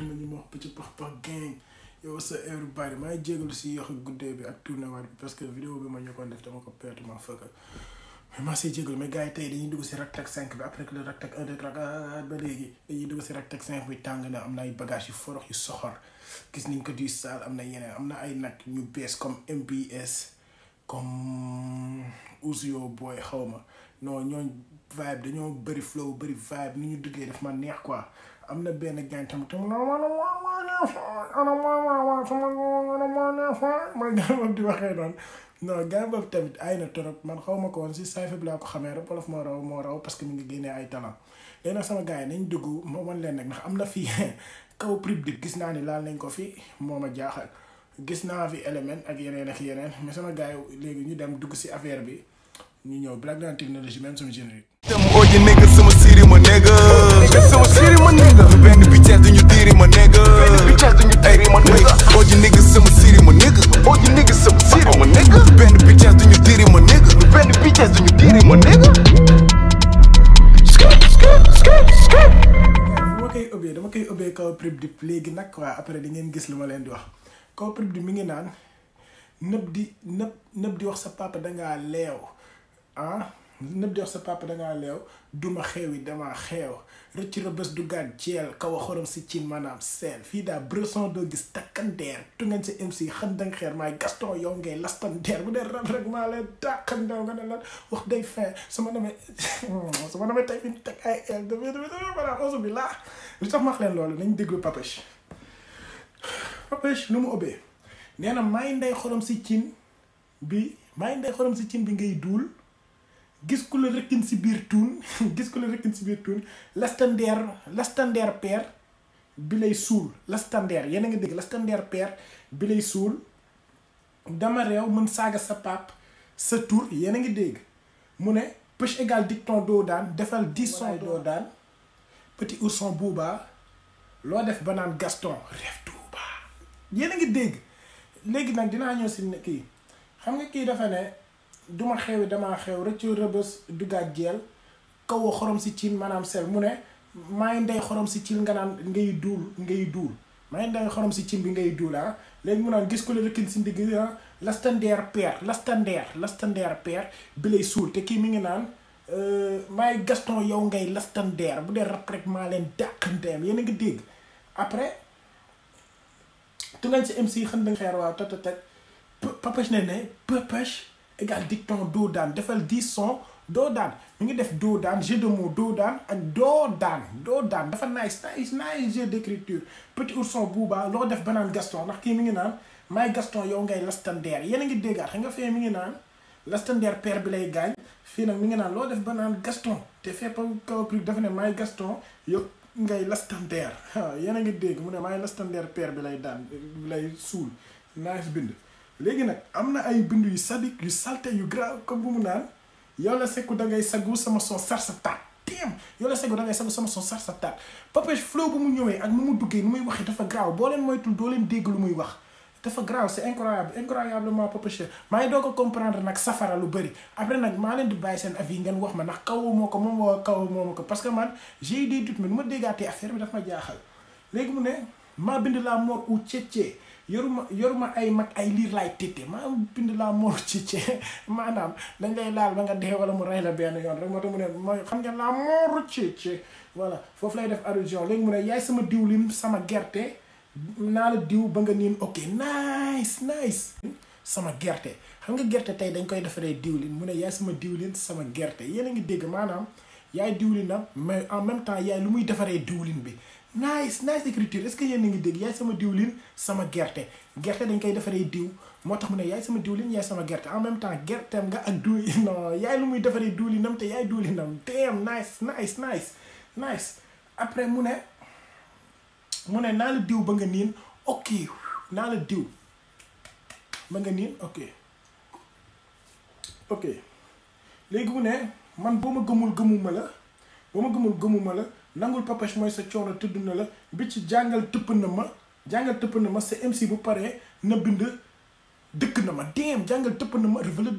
na ñu ma wax Petit Papa Gang yow sa everybody maa ngi jégalu si yoxi guddee bi ak tourné waat bi parce que vidéo bi ma ñëkkoon def dama ko perte ma fëkk mais maa siy jégalu mais gars yi tey dañuy dugg si Raktak 5 bi après que le Raktak 1 2 3 ba léegi dañuy dugg si Raktak 5 bi tàng na am na ay bagages yu forox yu soxor gis nañ ko du sal am na yeneen am na ay nag ñu bees comme MBS comme Ouzio Boy xaw ma non ñooñ vibe dañoo bëri flow bëri vibe ni ñu duggee daf ma neex quoi am na benn gang tamit mooy gang boobu di waxee noonu non gang boobu tamit ay na torop man xaw ma ko woon si sayfa bi laa ko xamee rek wolof moo raw parce que mi ngi génnee ay talent léegi nag sama gars yi nañ dugg moo wan leen nag ndax am na fii kaw prib dip gis naa ni laal nañ ko fi moo ma jaaxal gis naa fi élément ak yeneen mais sama gars yi léegi ñu dem dugg si affaire bi ñu ñëw Black Dance Technologie même sama générique dem oji nigga sama siri ma nigga sama siri ma nigga benn bitches duñu diri ma nigga benn bitches duñu diri ma nigga oji nigga sama siri ma nigga oji nigga sama siri ma nigga benn bitches duñu diri ma nigga benn bitches duñu diri ma nigga dama koy ubbee kaw prib dip léegi nag waa après di ngeen gis lu ma leen di wax kaw prib dip mi ngi naan nëb di wax sa papa dangaa leew nëb di wax sa papa dangaa leew duma xeewi dama xeew rëcc rëbës du gaat jeel kaw a xorom si cin maanaam seel fii daa bresson doo gis takkandeer tu ngeen sa MC xam danga xeer maay Gaston yow ngay lastandeer bu dee rab rek maa leen tàqandew nga ne lan wax day fin su ma demee tey fi ñu teg ay el dafay bara osu bi laa li tax ma wax leen loolu nañ déglu Papesh lu mu ubbee nee na maay ndey xorom si cin bi ngay duul gis ku la rëkkin si biir tuun lastandeer père bi lay suul lastandeer yéen a ngi dégg lastandeer père bi lay suul dama réew mën saaga sa pap sa tur yéen a ngi dégg mu ne pêche égal dicton doo daan defal 10 son doo daan petit ourson buuba loo def ba naan Gaston rêve Touba yéen a ngi dégg léegi nag dinaa ñëw si kii xam nga kii dafa ne duma xewi damaa xew rëccu rëbës dugaat jeel kaw xorom si cin maanaam sel mu ne maay ndey xorom si cin nga naan ngay duul maay ndey xorom si cin bi ngay duul léegi mu naan gis ko la rëkkin si ndigg lastandeer père bi lay suul te kii mi ngi naan maay Gaston yow ngay lastandeer bu dee rap rek maa leen dàqanteem yéen a ngi dégg après tu ngañ si MC xam danga xeer waaw teg Papesh ne Papesh égal dicton doo daan defal 10 son doo daan mi ngi def doo daan jeu de mots doo daan ak doo daan dafa nice jeu d'écriture petit ourson buuba loo def banaan Gaston ndax kii mi ngi naan maay Gaston yow ngay lastandeer yéen a ngi déggaat xam nga fee mi ngi naan lastandeer père bi lay gaañ fii nag mi ngi naan loo def banaan Gaston te fee kaw prix dafa ne maay Gaston yow ngay lastandeer waaw yéen a ngi dégg mu ne maay lastandeer père bi lay daan bi lay suul nice bind léegi nag am na ay bind yu sadik yu salte yu grave comme bu mu naan yow la sekku dangay sagu sama son sar sa taat yow la sekku dangay sagu sama son sar sa taat Papesh flow bu mu ñëwee ak nu mu duggee nu muy waxee dafa grave boo leen moytul doo leen dégg lu muy wax dafa grave c'est incroyablement Papesh maa ngi doo ko comprendre nag safara lu bëri après nag maa leen di bàyyi seen avis ngeen wax ma ndax kawu moo ko moom woo kawu moo ko parce que man j'ai des doutes mais nu ma déggaatee affaire bi dafa ma jaaxal léegi mu ne maa bind la mort ou cece yoruma ay mag ay liir laay tété maa bind la mort cece maanaam dañ lay laal ba nga dee wala mu rey la benn yoon rek moo tax mu ne mooy xam ngeen la mort cece voilà foofu lay def allusion léegi mu ne yaay sama diwlin sama gerte naa la diw ba nga niin ok nice sama gerte xam nga gerte tey dañ koy defaree diwlin mu ne yaay sama diwlin sama gerte yéen a ngi dégg maanaam yaay diwlinam mais en même temps yaay lu muy defaree diwlin bi nice écriture est-ce que yéen a ngi dégg yaay sama diwlin sama gerte dañ koy defaree diw moo tax mu ne yaay sama diwlin yaay sama gerte en même temps gerteem nga ak diw non yaay lu muy defaree diwlinam te yaay diwlinam damn nice après mu ne naa la diw ba nga niin ok naa la diw ba nga niin ok léegi mu ne man boo ma gëmuma la nangul Papesh mooy sa coono tudd na la bi ci jàngal tëpp na ma sa MC bu paree na bind dëkk na ma dem jàngal tëpp na ma révélé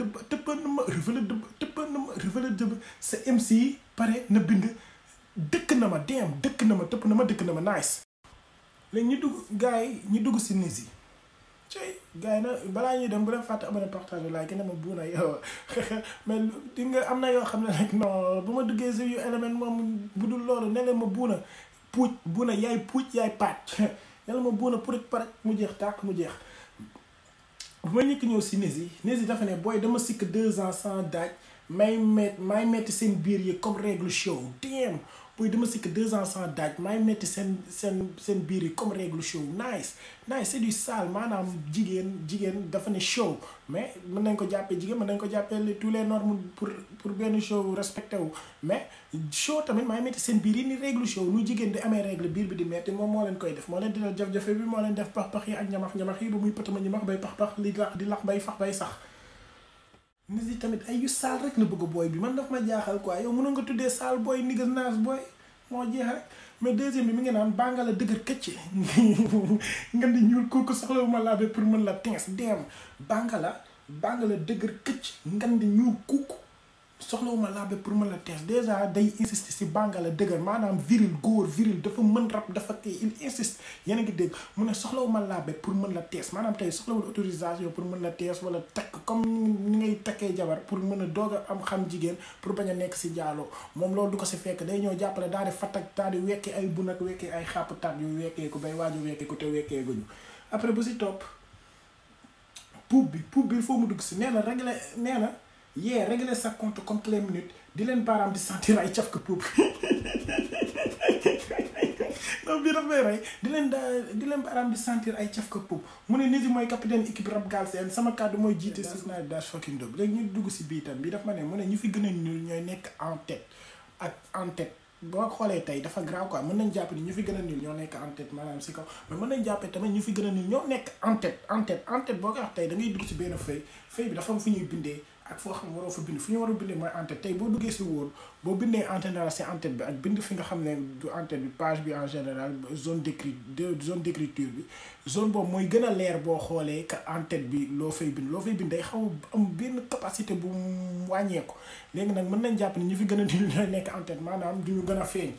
dëbb sa MC pare na bind dëkk na ma dem dëkk na ma nice léegi ñu dugg gars yi ñu dugg si nis yi cey gars yi na balaa ñuy dem bu leen fàtte abonné partage like ne ma buuna yow mais di nga am na yoo xam ne rek non bu ma duggee si yu élément moom bu dul loolu ne leen ma buuna puuj buuna yaay puuj yaay pàcc ne la ma buuna puuj parek mu jeex tàkk mu jeex bu ma ñëkk ñëw si nis yi dafa ne booy dama sikk 2 ans sans daaj may metti seen biir yi comme règle show damn booy dama sikk 2 ans sans daaj may metti seen biir yi comme règle show nice c'est du sale maanaam jigéen dafa ne show mais mën nañ ko jàppee jigéen mën nañ ko jàppee tous les normes pour benn show respecté wu mais show tamit may metti seen biir yi ni règle show nu jigéen di amee règle biir bi di metti moom moo leen koy def moo leen di dal jafe-jafe bi moo leen def pax-pax yi ak ñamax-ñamax yi ba muy pëtama ñamax bay pax-pax di lax bay fax bay sax nit yi tamit ay yu saal rek la bëgg booy bi man daf ma jaaxal quoi yow mënoon nga tuddee saal booy niggas naas booy moo jeex rek mais deuxième bi mi ngi naan bànga la dëgër këcc nga di ñuul kooku soxlawuma laabe pour mën la teens dem bànga la dëgër këcc ngan di ñuul kooku soxlawuma laabe pour mën la teens déjà day insister si bànga la dëgër maanaam góor viril dafa mën rap dafa kii il insiste yéen a ngi dégg mu ne soxlawuma laabe pour mën la tees maanaam tey soxlawul autorisation pour mën la tees wala takk comme ni ngay takkee jabar pour mën a doog a am xam jigéen pour bañ a nekk si jaaloo moom loolu du ko si fekk day ñëw jàppale daal di fatak daal di wekkee ay bun ak wekkee ay xàpp tat yu wekkee ko bay waaju wekkee ko te wekkee guñu après bu si topp puub bi foo mu dugg si nee na régler sa compte comme les minutes di leen baaraam di sentir ay caf ka puub non bii daf may rey di leen baaraam di sentir ay caf ka puub mu ne nit yi mooy capitaine équipe rap Galsen sama kàddu mooy jiite si naa dash fucking dog léegi ñu dugg si bii tam bii daf ma ne mu ne ñu fi gën a ñuul ñooy nekk en tête boo xoolee tey dafa grave quoi mën nañ jàpp ni ñu fi gën a ñuul ñoo nekk en tête maanaam si kaw mais mën nañ jàppee tamit ñu fi gën a ñuul ñoo nekk en tête boo ko wax tey da ngay dugg si benn feuille bi dafa am fu ñuy bindee ak foo xam waroo fa bind fu ñu war a bindee mooy en tête tey boo duggee si Word boo bindee en général si en tête bi ak bind fi nga xam ne du en tête bi page bi en général zone d'écriture bi zone boobu mooy gën a leer boo xoolee que en tête bi loo fay bind day xaw am benn capacité bu wàññeeku léegi nag mën nañ jàpp ni ñu fi gën a ñuul ñooy nekk en tête maanaam du ñu gën a feeñ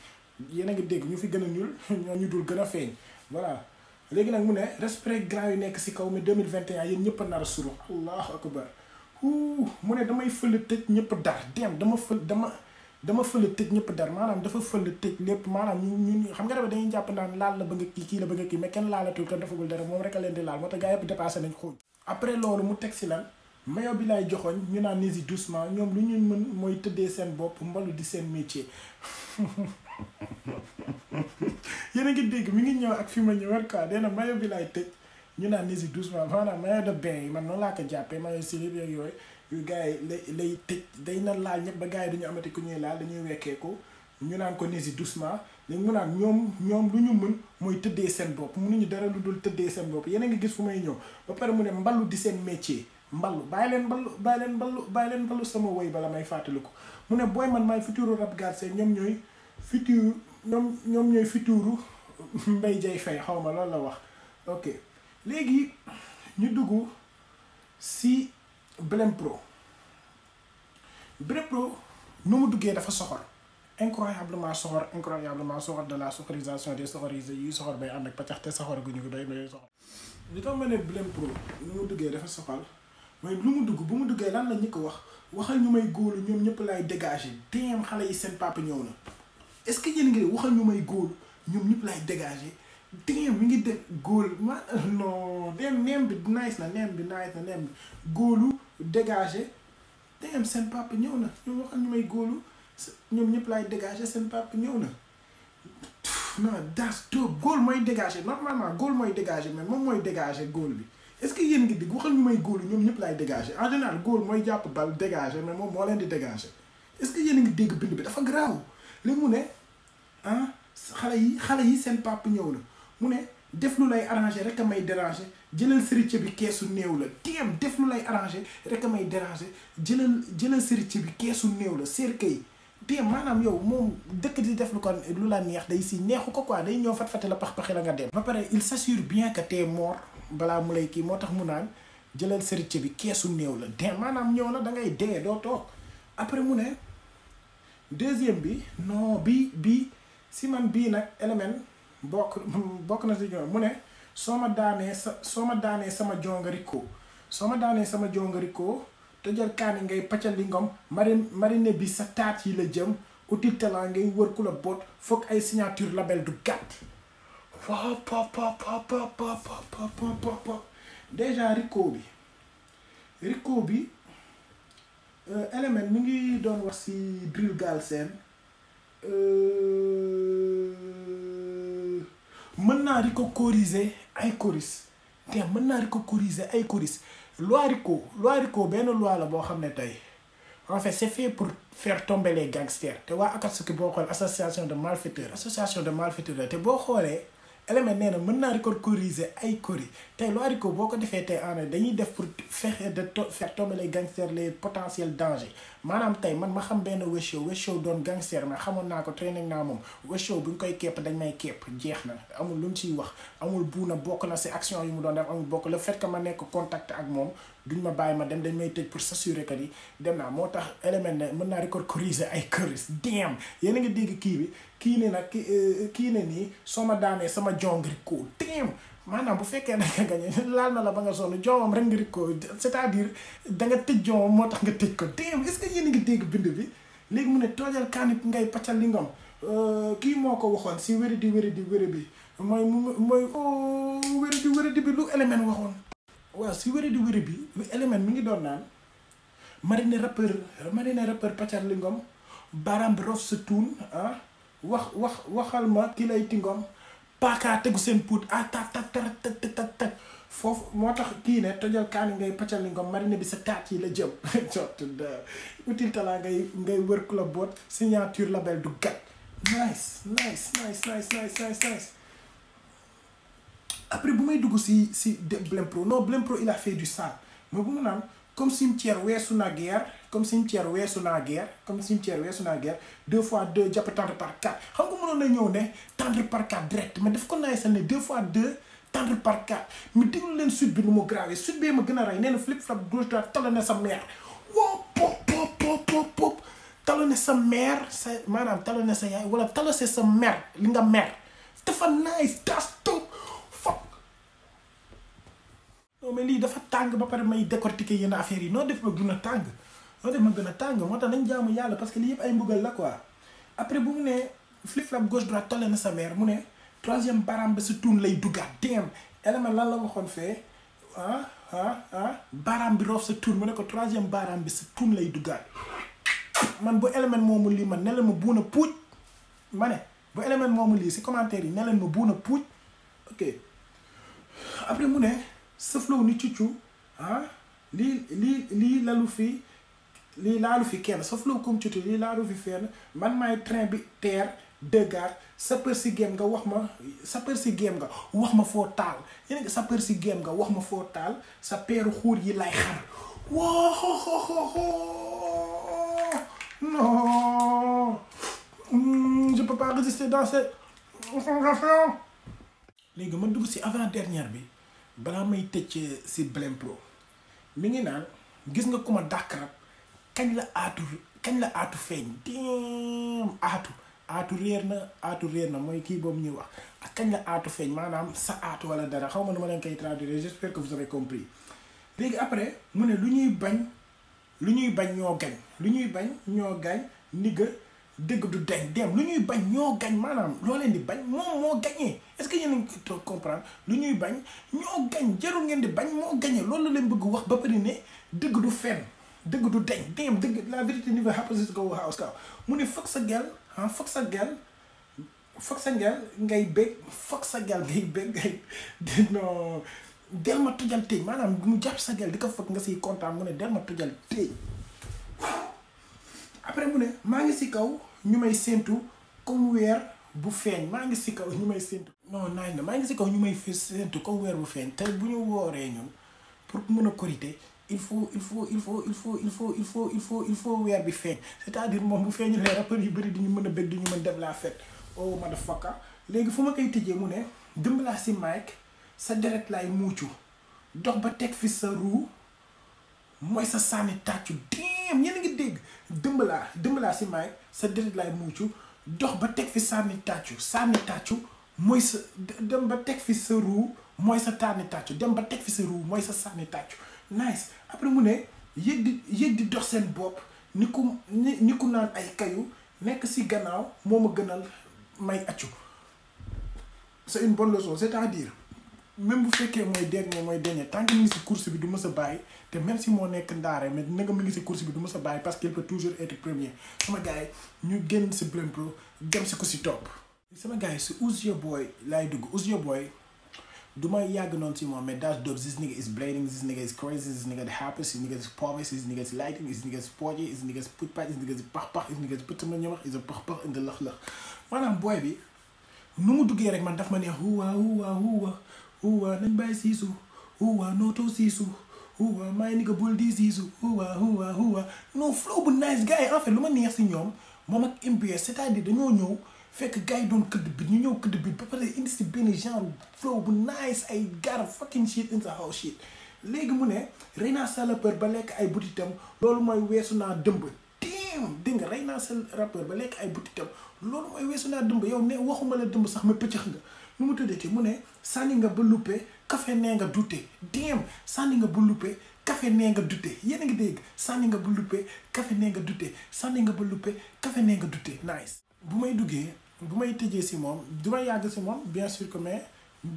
yéen a ngi dégg ñu fi gën a ñuul ñoo ñu dul gën a feeñ voilà léegi nag mu ne respect grand yu nekk si kaw mi 2021 yéen ñëpp a nar a suru allahu akbar mu ne damay fële tëj ñëpp dar dem dama fële tëj ñëpp dar maanaam dafa fële tëj lépp maanaam ñun xam nga dafa dañuy jàpp naan laal la bëgg kii la bëgg kii mais kenn laalatul te defagul dara moom rek a leen di laal moo tax gars yëpp dépassé nañ xooj après loolu mu teg si lan mayo bi lay joxoñ ñu naan nisi doucement ñoom lu ñu mën mooy tëddee seen bopp mbalu di seen métier yéen a ngi dégg mi ngi ñëw ak fi ma ñëwal quoi dee na mayo bi lay tëj ñu naan nisi doucement maanaam maillot de bain yi man noonu laa ko jàppee maillot slip yeeg yooyu yu gars yi lay tëj day na laal ñëpp ba gars yi duñu amati ku ñuy laal dañuy wekkee ko ñu naan ko nisi doucement léegi mu naan ñoom lu ñu mën mooy tëddee seen bopp mënuñu dara lu dul tëddee seen bopp yéen a ngi gis fu may ñëw ba pare mu ne mballu di seen métier mballu bàyyi leen mballu sama woy bala may fàttaliku mu ne booy man maay futuru rap Galsen ñoom ñooy futuru Mbaye Dieye Faye xaw ma loolu la wax ok léegi ñu dugg si Blm Pro nu mu duggee dafa soxor incroyablement soxor de la soxorisation des soxorisés yuy soxor bay ànd ak paccaxte soxor gu ñu ko doy may soxor li tax ma ne Blm Pro nu mu duggee dafa soxal mooy lu mu dugg bu mu duggee lan la ñu ko waxal ñu may góolu ñoom ñëpp laay dégager dem xale yi seen papa ñëw na est-ce que yéen ngi de waxal ñu may góolu ñoom ñëpp laay dégager dem mi ngi def góol ma non neem bi nice na neem bi góolu dégager dem seen papa ñëw na ñoom waxal ñu may góolu ñoom ñëpp laay dégager seen papa ñëw na non das dope góol mooy dégager normalement góol mooy dégager mais moom mooy dégager góol bi est-ce que yéen ngi digg waxal ñu may góolu ñoom ñëpp laay dégager en général góol mooy jàpp bal dégager mais moom moo leen di dégager est-ce que yéen ngi dégg bind bi dafa garaaw li mu ne ah xale yi seen papa ñëw na mu ne def lu lay arranger rek a may déranger jëlal sëriñ bi keesu néew la teem def lu lay arranger rek a may déranger jëlal sëriñ bi keesu néew la cercueil teem maanaam yow moom dëkk di def lu la neex day si neexu ko quoi day ñëw fat-fate la pax-paxi la nga dem ba pare il s'assure bien que t'es mort balaa mu lay kii moo tax mu naan jëlal sëriñ bi keesu néew la teem maanaam ñëw na da ngay dee doo toog après mu ne deuxième bi non bi si man bii nag élément bokk na si mu ne soo ma daanee sama jongariko soo ma daanee sama jongariko tojal kaani ngay paccal li ngom marine bi sa taat yi la jëm utile talent ngay wër ku la boot foog ay signature label du gàtt waaw déjà Rico bi Element mi ngi doon wax ci Drill Galsen mën naa Rico corriger ay choris te mën naa Rico corriger ay choris loi Rico benn loi la boo xam ne tey en fait c'est fait pour faire tomber les gangsters te waa Akatsuki boo xool association de malfaiteurs la te boo xoolee Element nee na mën naa Rico corriger ay choris tey loi Rico boo ko defee tey en dañuy def pour faire tomber les gangsters les potentiels dangers maanaam tey man ma xam benn Weshow doon gangster mais xamoon naa ko training naa moom Weshow bu ñu koy képp dañ may képp jeex na amul lu mu ciy wax amul buuna bokk na si action yu mu doon def amul bokk le fait que ma nekk contact ak moom duñ ma bàyyi ma dem dañ may tëj pour s'assurer que ni dem naa moo tax Element ne mën naa Rico corriger ay choris damn yéen a ngi dégg kii bi kii ne nag kii ne nii soo ma daanee sama jong Rico damn maanaam bu fekkee da nga gañe laal na la ba nga sonn joomam rek nga Rico c'est-à-dire da nga tëj joomam moo tax nga tëj ko damn est-ce que yéen a ngi dégg bind bi léegi mu ne toojal kaanit ngay paccal li ngom kii moo ko waxoon si wéri bi mooy wéri bi lu Element waxoon waaw si wéri bi lu Element mi ngi doon naan marine rappeur paccal li ngom baram bi rof sa tuun waxal ma ki lay tingom paaka tegu seen puut tak foofu moo tax kii ne tojal kaani ngay paccal li ngom marine bi sa taat yi la jëm jot utile talent ngay wër ku la boot signature label du gat nice après bu may dugg si Blem Pro non Blem Pro il a fait du sale mais bu mu naan comme cimetière weesu naa guerre 2 fois 2 jàpp tendre par 4 xam nga mënoon na ñëw ne tendre par 4 direct mais daf ko naay sax ne 2 fois 2 tendre par 4 mais déglu leen suite bi nu mu grave suite bee ma gën a rey nee na flip flap gauche droite talonné sa mère wow pop talonné sa mère sa maanaam talonné sa yaay wala talonné sa mère li nga mère dafa nice das top fuck non mais lii dafa tàng ba pare may décortiquer yenn affaires yi noo def ma gën a tàng moo tax nañ jaamu yàlla parce que lii yëpp ay mbugal la quoi après bu mu ne flip flap gauche droite tolle na sa mère mu ne troisième baram ba sa tuun lay duggaat dem Element lan la waxoon fee baram bi roof sa tuun mu ne ko troisième baram bi sa tuun lay duggaat man bu Element moomu lii man ne leen ma buuna puuj ma ne bu Element moomu lii si commentaire yi ne leen ma buuna puuj ok après mu ne sa flow ni cuccu lii lalu fii lii laalu fi kenn sa flow comme cuccu lii laalu fi fenn man maay train bi terre dégâts sapeur si game nga wax ma foo taal yéen nga sapeur si game nga wax ma foo taal sa peeru xuur yi lay xar non je peux pas résister dans cette sensation léegi ma dugg si avant dernière bi balaa may tëj si Blem Pro mi ngi naan gis nga ku ma dàq rab kañ la aatu feeñ dem aatu réer na mooy kii boobu ñuy wax ak kañ la aatu feeñ maanaam sa aatu wala dara xaw ma nu ma leen koy traduire j'espère que vous avez compris léegi après mu ne lu ñuy bañ ñoo gañ nigga dëgg du dañ dem lu ñuy bañ ñoo gañ maanaam loo leen di bañ moom moo gañee est-ce que yéen a ngi comprendre lu ñuy bañ ñoo gañ jarul ngeen di bañ moo gañee loolu la leen bëgg wax ba pare ne dëgg du fenn dëgg du dañ dem dëgg la vérité never happens to go house kaw mu ne foog sa gel ngay bég ngay non del ma tojal téej maanaam mu jàpp sa gel di ko foog nga siy kontaan mu ne del ma tojal téej après mu ne maa ngi si kaw ñu may séentu comme weer bu feeñ maa ngi si kaw ñu may séentu non naaj na maa ngi si kaw ñu may séentu comme weer bu feeñ te bu ñu wooree ñun pour mën a korité il faut weer bi feeñ c'est-à-dire moom bu feeñu les rappeurs yu bëri di ñu mën a bëgg di ñu mën def la fête oh motherfucker léegi fu ma koy tëjee mu ne dëmbalaa si mic sa deret laay muucu dox ba teg fi sa ruu mooy sa sànni tàccu dem yéen a ngi dégg dëmbalaa si mic sa deret laay muucu dox ba teg fi sànni tàccu mooy sa dem ba teg fi sa roue mooy sa tànni tàccu dem ba teg fi sa roue mooy sa sànni tàccu nice après mu ne yëg di dox seen bopp ni ku naan ay kayu nekk si gannaaw moo ma gënal may accu c'est une bonne leçon c'est-à-dire même bu fekkee mooy dernier tant que mi ngi si course bi du mës a bàyyi te même si moo nekk ndaare mais nanga mi ngi si course bi du mës a bàyyi parce qu'il peut toujours être premier sama gars yi ñu génn si Blm Pro dem si ku si topp sama gars yi si Ouzio Boy laay dugg Ouzio Boy du ma yàgg noonu si moom mais that's dope. This nigga is blading, this nigga is crazy, this nigga is happy, this nigga is pompous, this nigga is lighting, this nigga is podgy, this nigga is putpat, this nigga is pax this nigga is pëtama ñëwax is a pax indi lëx maanaam boy bi nu mu duggee rek man daf ma ne huwa nañ bàyyi siisu huwa nootoo siisu huwa maay nigga bul di siisu huwa non flow bu nice gars yi en fait lu ma neex si ñoom moom ak MBS c'est-à-dire dañoo ñëw fekk gars yi doon këdd bi ñu ñëw këdd bi ba pare indi si benn genre flow bu nice ay gar fucking shit in the house shit léegi mu ne rey naa sa rappeur ba lekk ay butitam loolu mooy weesu naa dëmb dégg nga rey naa sa rappeur ba lekk ay butitam loolu mooy weesu naa dëmb yow ne waxuma la dëmb sax ma pëccëx nga nu mu tuddati mu ne sànni nga ba luppe café nee nga dute sànni nga ba luppe café nee nga dute yéen a ngi dégg sànni nga ba luppe café nee nga dute sànni nga ba luppe café nee nga dute nice bu may tëjee si moom du may yàgg si moom bien sûr que mais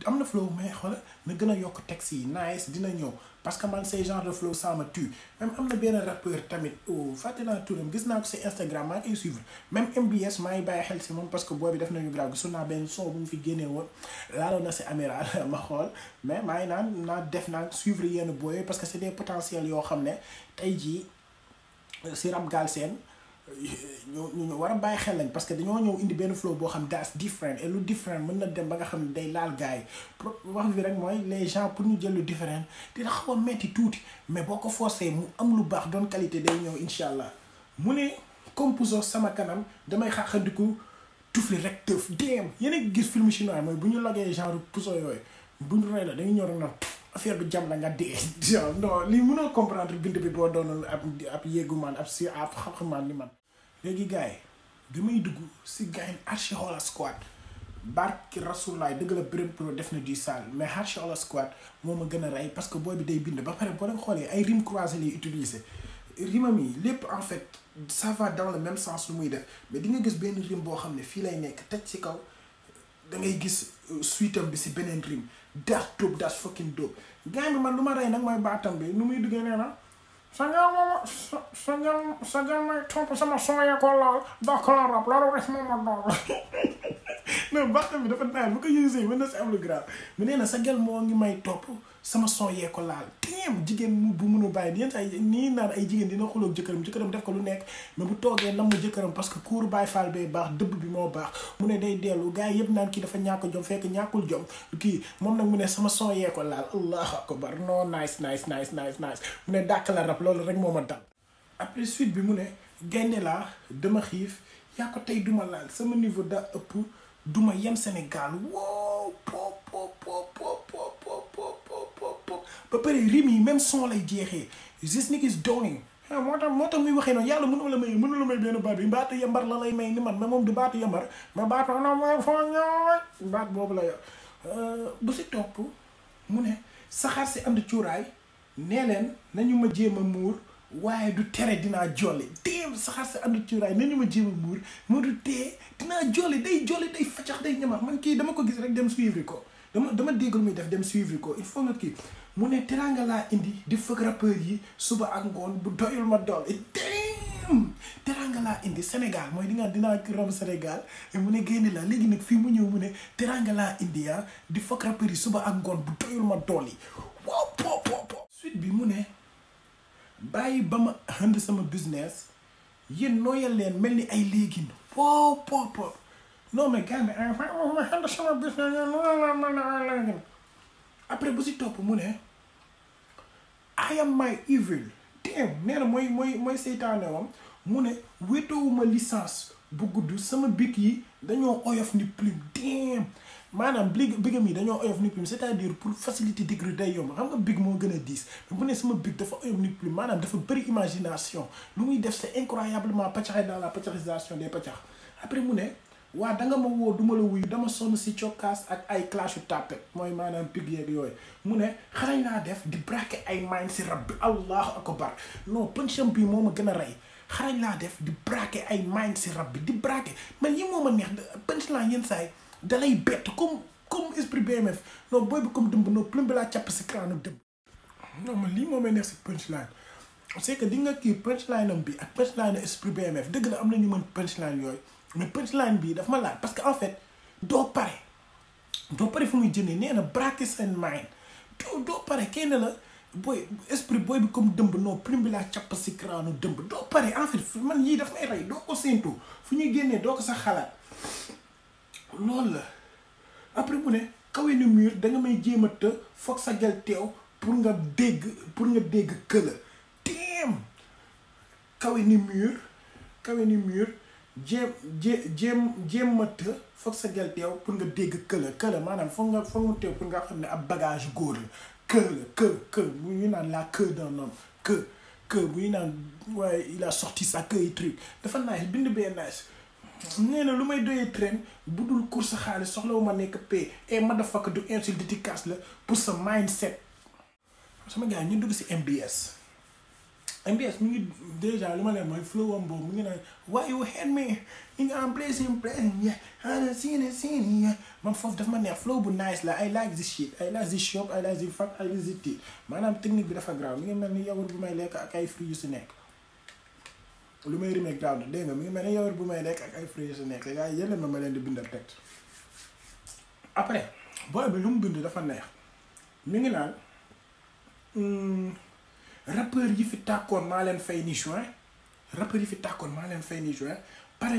am na flow mais xoolal na gën a yokk texte yi nice dina ñëw parce que man ces genre de flow ça me tue même am na benn rappeur tamit fàtte naa turam gis naa ko si Instagram maa ngi koy suivre même MBS maa ngi bàyyi xel si moom parce que booy bi def nañu grave gisoon naa benn son bu mu fi génnee woon laaloon na si amiral ma xool mais maa ngi naa def naa suivre yenn booy parce que c'est des potentiels yoo xam ne tey jii si rap Galsen ñu war a bàyyi xel lañ parce que dañoo ñëw indi benn flow boo xam that's different et lu different mën na dem ba nga xam ne day laal gars yi wax bi rek mooy les gens pour ñu jël lu different dina xaw a metti tuuti mais boo ko forcé mu am lu baax doon qualité day ñëw incha allah mu ne composo sama kanam damay xaaxandiku tufli rek tëf déem yéen a gis film chinois mooy bu ñu logee genre puso yooyu bu ñu rey la dañuy ñëw rek na affaire bi jam la nga dee non lii mënoo comprendre bind bi boo doonoon ab yéegumaan ab si ab xam-xamaan ni man léegi gars yi damay dugg si gars yi Archi Hola Squad barki rasulaay dëgg la Blm Pro def na du sale mais Archi Hola Squad moo ma gën a rey parce que booy bi day bind ba pare boo leen xoolee ay rimes croisées lay utiliser rimam yi lépp en fait ça va dans le même sens lu muy def mais di nga gis benn rime boo xam ne fii lay nekk teg ci kaw da ngay gis suitam bi si beneen rime das dope das fucking dope gars bi man lu ma rey nag mooy baatam bi nu muy duggee nee na sagal may topp sama sooyee ko laal dox ko la rab loolu rek moom ma dool non baatam bi dafa naay bu ko yusee mën na si am lu grave mu nee na sagal moo ngi may topp sama sooyee ko laal téem jigéen bu mënu bàyyi yenn saa yi nii naan ay jigéen dina xuloog jëkkëram def ko lu nekk mais bu toogee nam mu jëkkëram parce que kuur Baay Faal bee baax dëbb bi moo baax mu ne day dellu gars yi yëpp naan kii dafa ñàkk jom fekk ñàkkul jom kii moom nag mu ne sama sooyee ko laal allahu akbar non nice mu ne dàkk la rab loolu rek moo ma dal après suite bi mu ne gaynde laa dama xiif yaa ko tey duma laal sama niveau daa ëpp duma yem Sénégal wow ba pare rime yi même son lay jeexee this nigga is doing moo tax muy waxee noonu yàlla mënu la may benn baat bi baatu yambar la lay may ni man mais moom du baatu yambar mais baatu na mooy foo ñooy baat boobu la yor bu si topp mu ne saxaar si ànd cuuraay nee leen nañu ma jéem a muur waaye du tere dinaa jolli déem saxaar si ànd cuuraay nañu ma jéem a muur moo du tee dinaa jolli day faccax day ñamax man kii dama ko gis rek dem suivre ko dama déggul muy def dem suivre ko il faut nga kii mu ne teranga laa indi di fëgg rappeur yi suba ak ngoon bu doyul ma dool déem teranga laa indi Sénégal mooy dinaa ram Sénégal mu ne génne la léegi nag fii mu ñëw mu ne teranga laa indi di fëgg rappeur yi suba ak ngoon bu doyul ma dool yi waaw suite bi mu ne bàyyi ba ma xënd sama business yéen nooyal leen mel ni ay léegin waaw non mais gars ma xënd sama business yéen nooyal leen mel ni ay léegin après bu si topp mu ne I am my evil damn nee na mooy seytaane wam mu ne wéetowuma licence bu gudd sama big yi dañoo oyof ni plume damn maanaam bigam yi dañoo oyof ni plume c'est-à-dire pour faciliter d'écriture day yomb xam nga big moo gën a diis mais bu ne sama big dafa oyof ni plume maanaam dafa bëri imagination lu muy def c'est incroyablement paccaxe dans la paccaxisation des paccax après mu ne waa da nga ma woo duma la wuyu dama sonn si cokkaas ak ay clash yu tapet mooy maanaam pig yeeg yooyu mu ne xarañ laa def di braquer ay mine si rab bi allahu akbar non puncham bii moo ma gën a rey xarañ laa def di braquer ay mine si rab bi di braquer man yi moo ma neex punchline yenn saa yi dalay bett comme esprit BMF non booy bi comme dëmb non plume bi laa càpp si crâne dëmb non man lii moo may neex si punchline c'est que di nga kii punchline am bi ak punchline esprit BMF dëgg la am na ñu mën punchline yooyu mais punchline bii daf ma laal parce que en fait doo pare fu muy jëndee nee na braquer seen mind doo pare kenn la booy esprit booy bi comme dëmb non plume bi laa càpp si crâne dëmb doo pare en fait man yii daf may rey doo ko séentu fu ñuy génnee doo ko sax xalaat loolu la après mu ne kawe ni mur da nga may jéem a të foog sa gel teew pour nga dégg këla teem kawe ni mur jéem ma të foog sa gel teew pour nga dégg këla maanaam foog mu teew pour nga xam ne ab bagage góor la que bu ñu naan la queue d'un homme que bu ñu naan waaye il a sorti sa queue yi truc dafa nice bind bee nice nee na lu may doyee train bu dul course xaalis soxlawu ma nekk pay et motherfucker du insulte dédicace la pour sa mindset sama gars ñu dugg si MBS mi ngi déjà lu ma leen mooy flow am boobu mu ngi naan why you hate me you nga am blessing ana seen man foofu daf ma neex flow bu nice la I like this shit I like this shop I like this fact I like this tea maanaam technique bi dafa grave mi ngi mel ni yawur bu may lekk ak ay fruits yu si nekk lu may rimee grave dégg nga mi ngi mel ni yawur bu may lekk ak ay fruits yu si nekk gars yi yéen ma leen di bindal texte après booy bi lu mu bind dafa neex mi ngi naan rappeur yi fi tàkkoon maa leen fay ni juin pare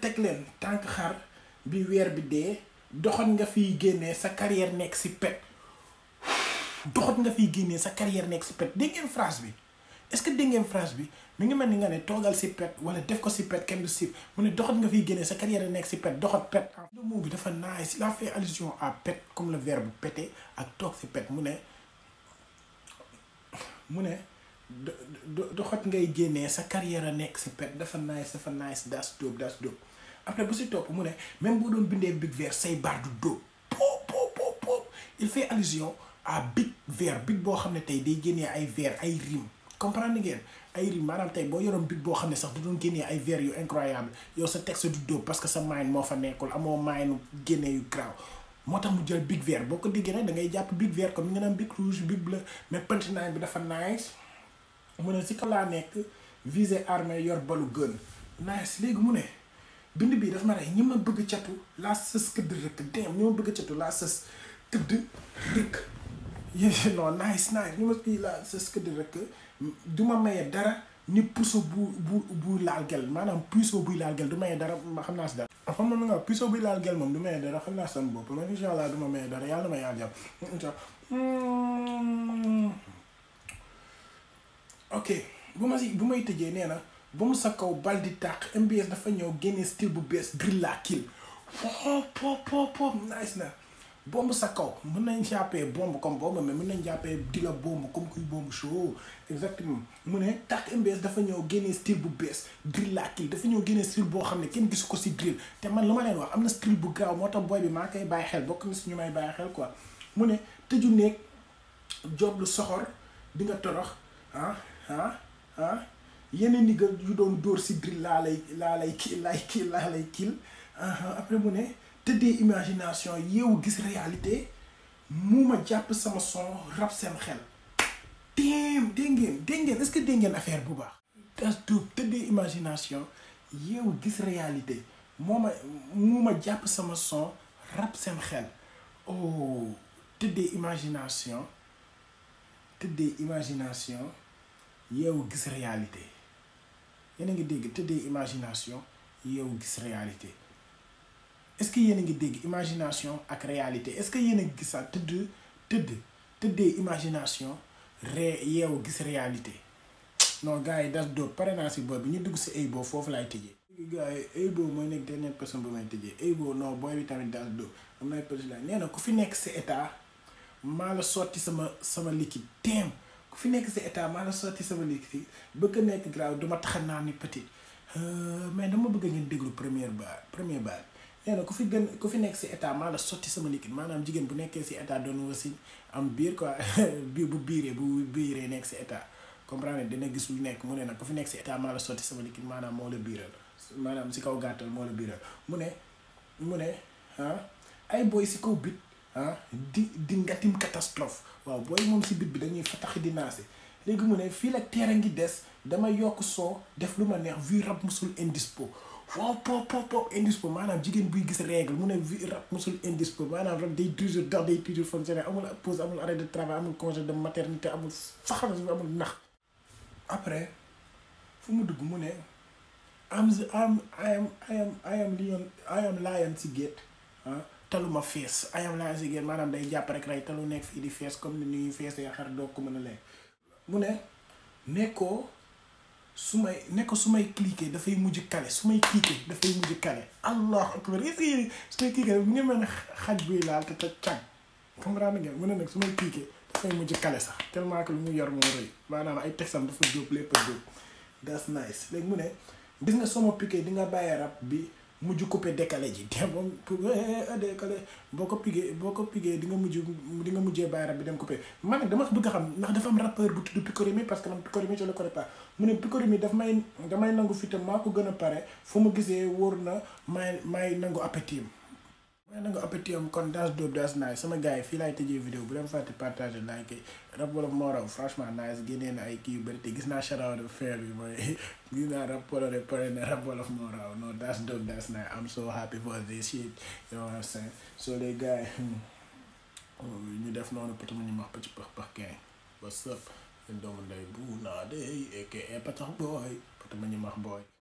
teg leen tànk xar bi weer bi dee doxat nga fiy génnee sa carrière nekk si pet dégg ngeen phrase bi est-ce que dégg ngeen phrase bi mi ngi mel ni nga ne toogal si pet wala def ko si pet kenn du sip mu ne doxat nga fiy génnee sa carrière nekk si pet doxat pet le mot bi dafa nice il a fait allusion à pet comme le verbe péter ak toog si pet mu ne doxat ngay génnee sa carrière nekk si pet dafa nice that's dope après bu si topp mu ne même boo doon bindee big vert say baat du dope pop il fait allusion à big vert big boo xam ne tey day génnee ay vers ay rime comprendre ngeen ay rime maanaam tey boo yoroon big boo xam ne sax da doon génnee ay vers yu incroyable yow sa texte du dope parce que sa mind moo fa nekkul amoo mind génnee yu graaw moo tax mu jël big vert boo ko déggee nag da ngay jàpp big vert comme ni nga naan big rouge big bleu mais punchline bi dafa nice mu ne si kaw laa nekk visé armé yor balu gën nice léegi mu ne bind bii daf ma rey ñi ma bëgg catu laa sës këdd rëkk dem ñi ma bëgg catu laa sës këdd rëkk non nice ñi ma kii laa sës këdd rëkk du ma maye dara ni puso bu laal gel maanaam puso buy laal gel du maye dara ma xam naa si dara xam nga puso buy laal gel moom du maye dara xam naa sama bopp man incha allah du ma maye dara yàlla na ma yàlla jàpp ok bu may tëjee nee na ba mu sa kaw bal di tàq MBS dafa ñëw génne style bu bees drill la kill pop nice na bomb sa kaw mën nañ jàppee bomb comme bomb mais mën nañ jàppee di la bomb comme kuy bomb show exactement mu ne tàq MBS dafa ñëw génne style bu bees drill la kill dafa ñëw génne style boo xam ne kenn gisu ko si drill te man lu ma leen wax am na style bu gaaw moo tax booy bi maa koy bàyyi xel bokk na si ñu may bàyyi xel quoi mu ne tëju nekk job lu soxor di nga torox yeneen ni yu doon dóor si drill laa lay kill après mu ne tëddee imagination yeewu gis réalité mu ma jàpp sama son rab seen xel dégg ngeen est-ce que dégg ngeen affaire bu baax das dóob tëddee imagination yeewu gis réalité mu ma jàpp sama son rab seen xel oh tëddee imagination yeewu gis réalité yéen a ngi dégg tëddee imagination yeewu gis réalité est-ce que yéen a ngi dégg imagination ak réalité est-ce que yéen a ngi gisaat tëddee imagination yeewu gis réalité non gars yi das doot pare naa si booy bi ñu dugg si Aibo foofu laay tëjee gars yi Aibo mooy nekk dernière personne bu may tëjee Aibo non booy bi tamit das doot am nay personne la nee na ku fi nekk si état maa la sotti sama liquide teem ku ku fi nekk si état maa la sotti sama liquide bëgg nekk graaw duma tax naa ni petit mais dama bëgg ngeen déglu premier baat nee na ku fi nekk si état maa la sotti sama liquide maanaam jigéen bu nekkee si état doon wasin am biir quoi biir bu biiree nekk si état comprendre dina gis lu nekk mu ne nag ku fi nekk si état maa la sotti sama liquide maanaam moo la biiral maanaam si kaw gàttal moo la biiral mu ne ay booy si kaw bit di ngatim catastrophe waaw booy moom si bit bi dañuy fataxi di naase léegi mu ne fii la teer a ngi des dama yokk soo def lu ma neex vu rab musul indispo waaw po indispo maanaam jigéen buy gis règle mu ne vu rab musul indispo maanaam rab day toujours fonctionner amul pause amul arrêt de travail amul congé de maternité amul faxal amul nax après fu mu dugg mu ne I am lion si gate taluma fees I am lion si gate maanaam day jàpp rek rey talu nekk fii di fees comme ni ñuy feesee xar doo ko mën a lekk mu ne nekkoo su may cliquer dafay mujj kale su may cliquer dafay mujj kale allah akbar est-ce su may cliquer mu ngi mel ne xaj buy laal te cag comprendre ngeen mu ne nag su may cliquer dafay mujj kale sax tellement que lu mu yor moo rëy maanaam ay texam dafa jóob lépp a jóob that's nice léegi mu ne gis nga soo ma piqué di nga bàyyi rab bi mujj coupé décalé ji te moom décalé boo ko piqué di nga mujjee bàyyi rab bi dem coupé man nag dama bëgg a xam ndax dafa am rappeur bu tudd Picorimi parce que man Picorimi je le connais pas mu ne Picorimi damay nangu fitam maa ko gën a pare fu ma gisee wóor na may nangu appétit kon das dope das nice sama gars yi fii laay tëjee vidéo bu leen fàtte partager like Rap Wolof moo raw franchement nice génnee na ay kii yu bëri te gis naa shout out faire bi mooy gis naa Rap Wolof de pare ne Rap Wolof moo raw no das dope das nice I'm so happy for this shit you know what I'm saying so les gars ñu def noonu peut être ñu wax petit pax gain what's up leen doomu ndey bu naa de aka patax booy peut être ñu wax booy